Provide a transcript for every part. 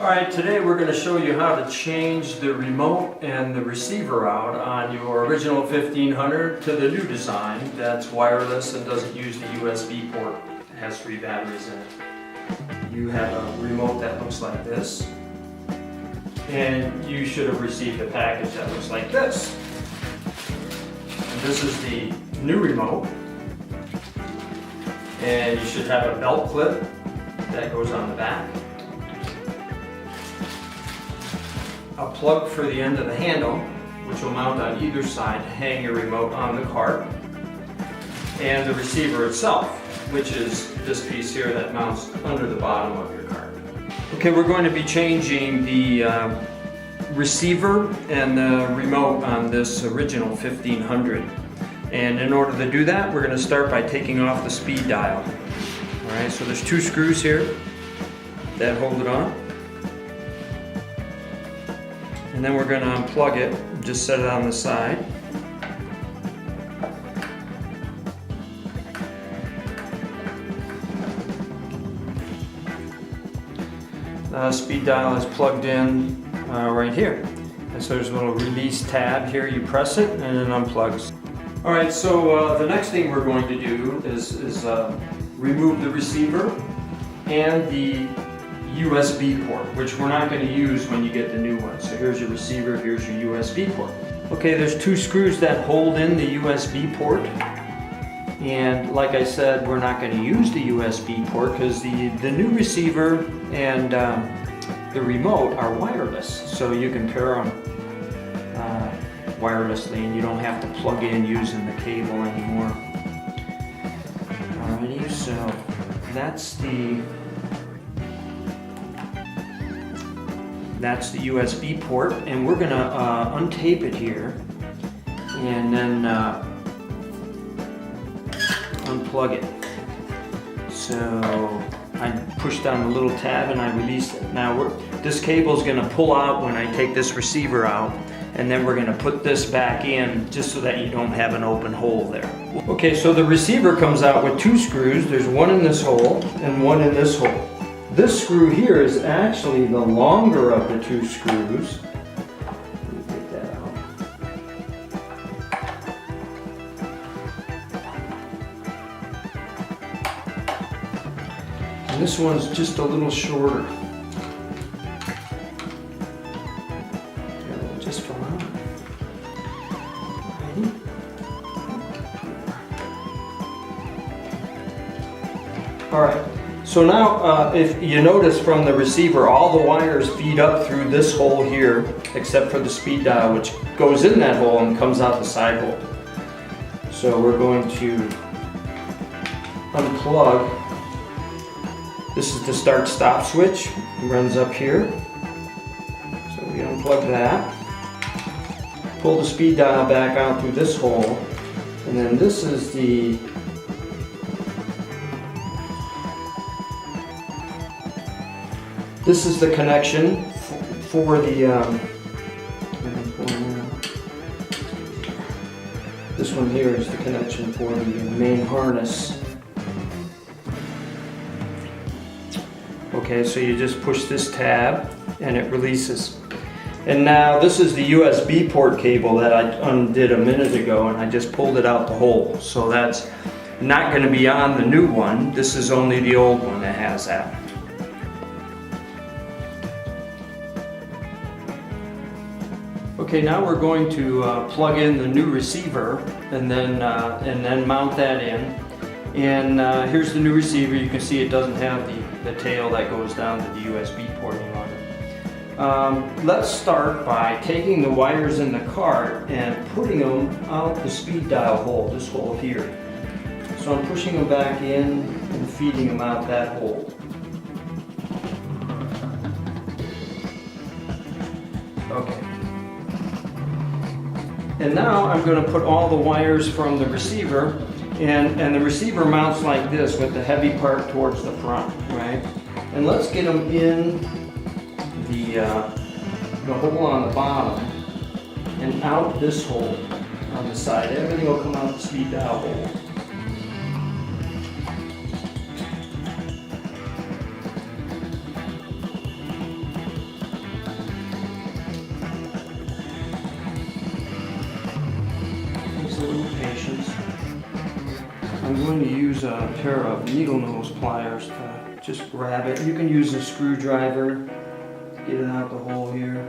Alright, today we're going to show you how to change the remote and the receiver out on your original 1500 to the new design that's wireless and doesn't use the USB port. It has 3 batteries in it. You have a remote that looks like this, and you should have received a package that looks like this. And this is the new remote, and you should have a belt clip that goes on the back, a plug for the end of the handle, which will mount on either side to hang your remote on the cart, and the receiver itself, which is this piece here that mounts under the bottom of your cart. Okay, we're going to be changing the receiver and the remote on this original 1500. And in order to do that, we're going to start by taking off the speed dial. Alright, so there's 2 screws here that hold it on. And then we're going to unplug it, just set it on the side. The speed dial is plugged in right here. And so there's a little release tab here, you press it and it unplugs. Alright, so the next thing we're going to do is remove the receiver and the USB port, which we're not going to use when you get the new one. So here's your receiver, here's your USB port. Okay, there's 2 screws that hold in the USB port. And like I said, we're not going to use the USB port because the new receiver and the remote are wireless. So you can pair them wirelessly and you don't have to plug in using the cable anymore. Alrighty, so that's the USB port, and we're going to untape it here and then unplug it. So I push down the little tab and I release it. Now this cable is going to pull out when I take this receiver out, and then we're going to put this back in just so that you don't have an open hole there. Okay, so the receiver comes out with 2 screws. There's one in this hole and one in this hole. This screw here is actually the longer of the 2 screws. Let me get that out. And this one's just a little shorter. It just fell out. All right. So now, if you notice from the receiver, all the wires feed up through this hole here, except for the speed dial, which goes in that hole and comes out the side hole. So we're going to unplug. This is the start-stop switch. It runs up here. So we unplug that. Pull the speed dial back out through this hole. And then this is the connection for the, this one here is the connection for the main harness. Okay, so you just push this tab and it releases. And now this is the USB port cable that I undid a minute ago, and I just pulled it out the hole. So that's not going to be on the new one. This is only the old one that has that. Okay, now we're going to plug in the new receiver and then mount that in. And here's the new receiver. You can see it doesn't have the tail that goes down to the USB port any longer. Let's start by taking the wires in the cart and putting them out the speed dial hole, this hole here. So I'm pushing them back in and feeding them out that hole. Okay. And now I'm going to put all the wires from the receiver, and the receiver mounts like this with the heavy part towards the front, right? And let's get them in the hole on the bottom and out this hole on the side. Everything will come out the speed dial hole. going to use a pair of needle nose pliers to just grab it. You can use a screwdriver, get it out the hole here.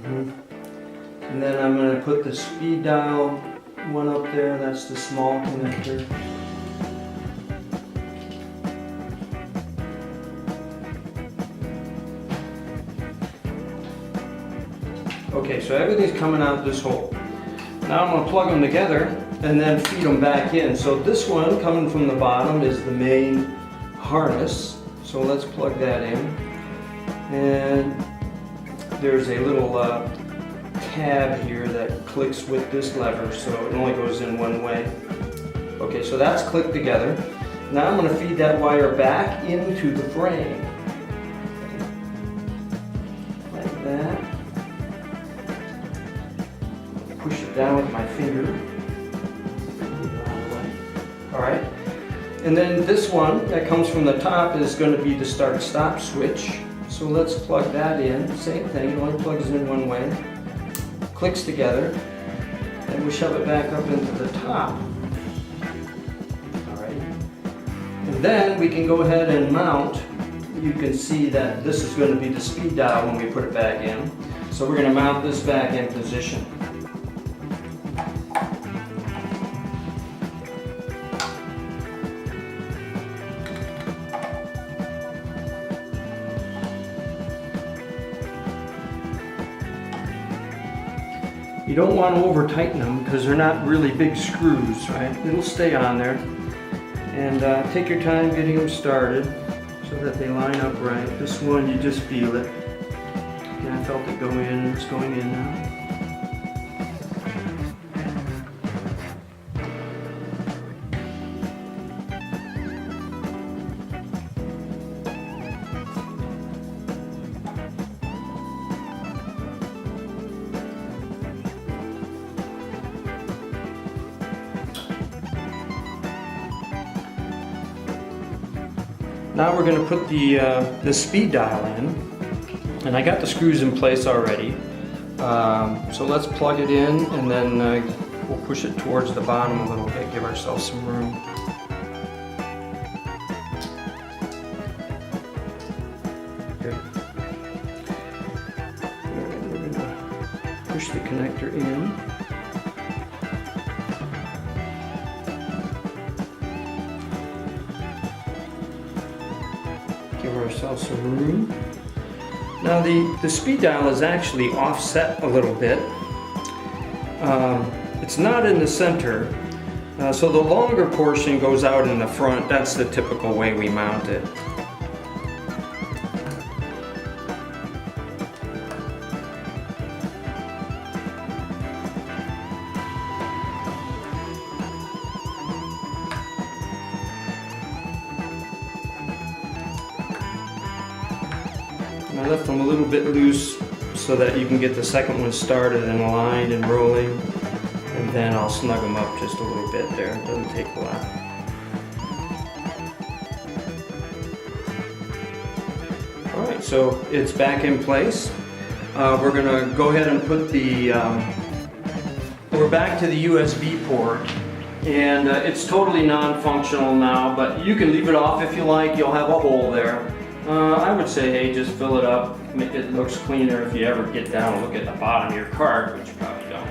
And then I'm going to put the speed dial one up there, that's the small connector. Okay, so everything's coming out this hole. Now I'm going to plug them together and then feed them back in. So this one coming from the bottom is the main harness. So let's plug that in. And there's a little tab here that clicks with this lever, so it only goes in one way. Okay, so that's clicked together. Now I'm going to feed that wire back into the frame. Like that. Push it down with my finger. Alright. And then this one that comes from the top is going to be the start-stop switch. So let's plug that in. Same thing, it only plugs in one way. Clicks together. And we shove it back up into the top. Alright. And then we can go ahead and mount. You can see that this is going to be the speed dial when we put it back in. So we're going to mount this back in position. You don't want to over tighten them because they're not really big screws, right? It'll stay on there. And take your time getting them started so that they line up right. This one, you just feel it. And I felt it go in, and it's going in now. Now we're going to put the speed dial in, and I got the screws in place already. So let's plug it in, and then we'll push it towards the bottom a little bit, give ourselves some room. Okay. We're going to push the connector in. Give ourselves some room. Now the speed dial is actually offset a little bit. It's not in the center, so the longer portion goes out in the front. That's the typical way we mount it. I left them a little bit loose so that you can get the second one started and aligned and rolling, and then I'll snug them up just a little bit there. It doesn't take a lot. Alright, so it's back in place. We're going to go ahead and put the, we're back to the USB port, and it's totally non-functional now, but you can leave it off if you like. You'll have a hole there. I would say, hey, just fill it up. It looks cleaner if you ever get down and look at the bottom of your card, which you probably don't.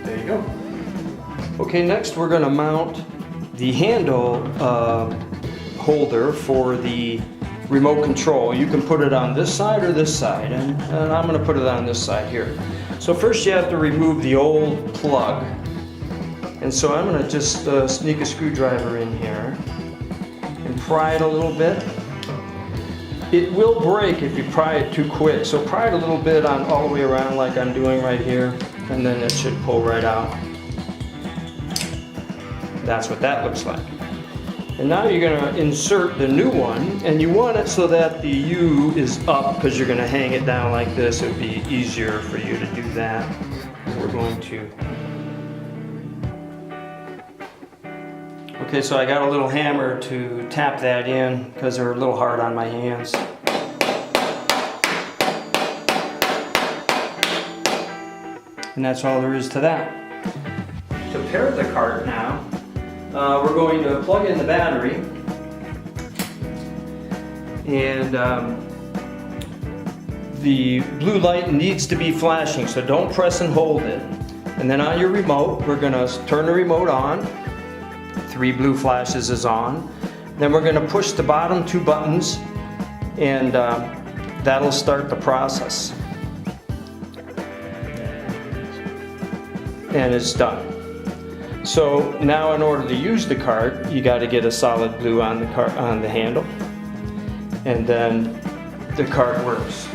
There you go. Okay, next we're going to mount the handle holder for the remote control. You can put it on this side or this side, and I'm going to put it on this side here. So first you have to remove the old plug, and so I'm going to just sneak a screwdriver in here and pry it a little bit. It will break if you pry it too quick, so pry it a little bit on all the way around like I'm doing right here, and then it should pull right out. that's what that looks like. And now you're going to insert the new one, and you want it so that the U is up because you're going to hang it down like this. It would be easier for you to do that. And we're going to... Okay, so I got a little hammer to tap that in because they're a little hard on my hands. And that's all there is to that. To pair the cart now, we're going to plug in the battery, and the blue light needs to be flashing, so don't press and hold it. And then on your remote, we're going to turn the remote on. 3 blue flashes is on. Then we're going to push the bottom 2 buttons, and that'll start the process. And it's done. So now in order to use the cart, you got to get a solid blue on the handle, and then the cart works.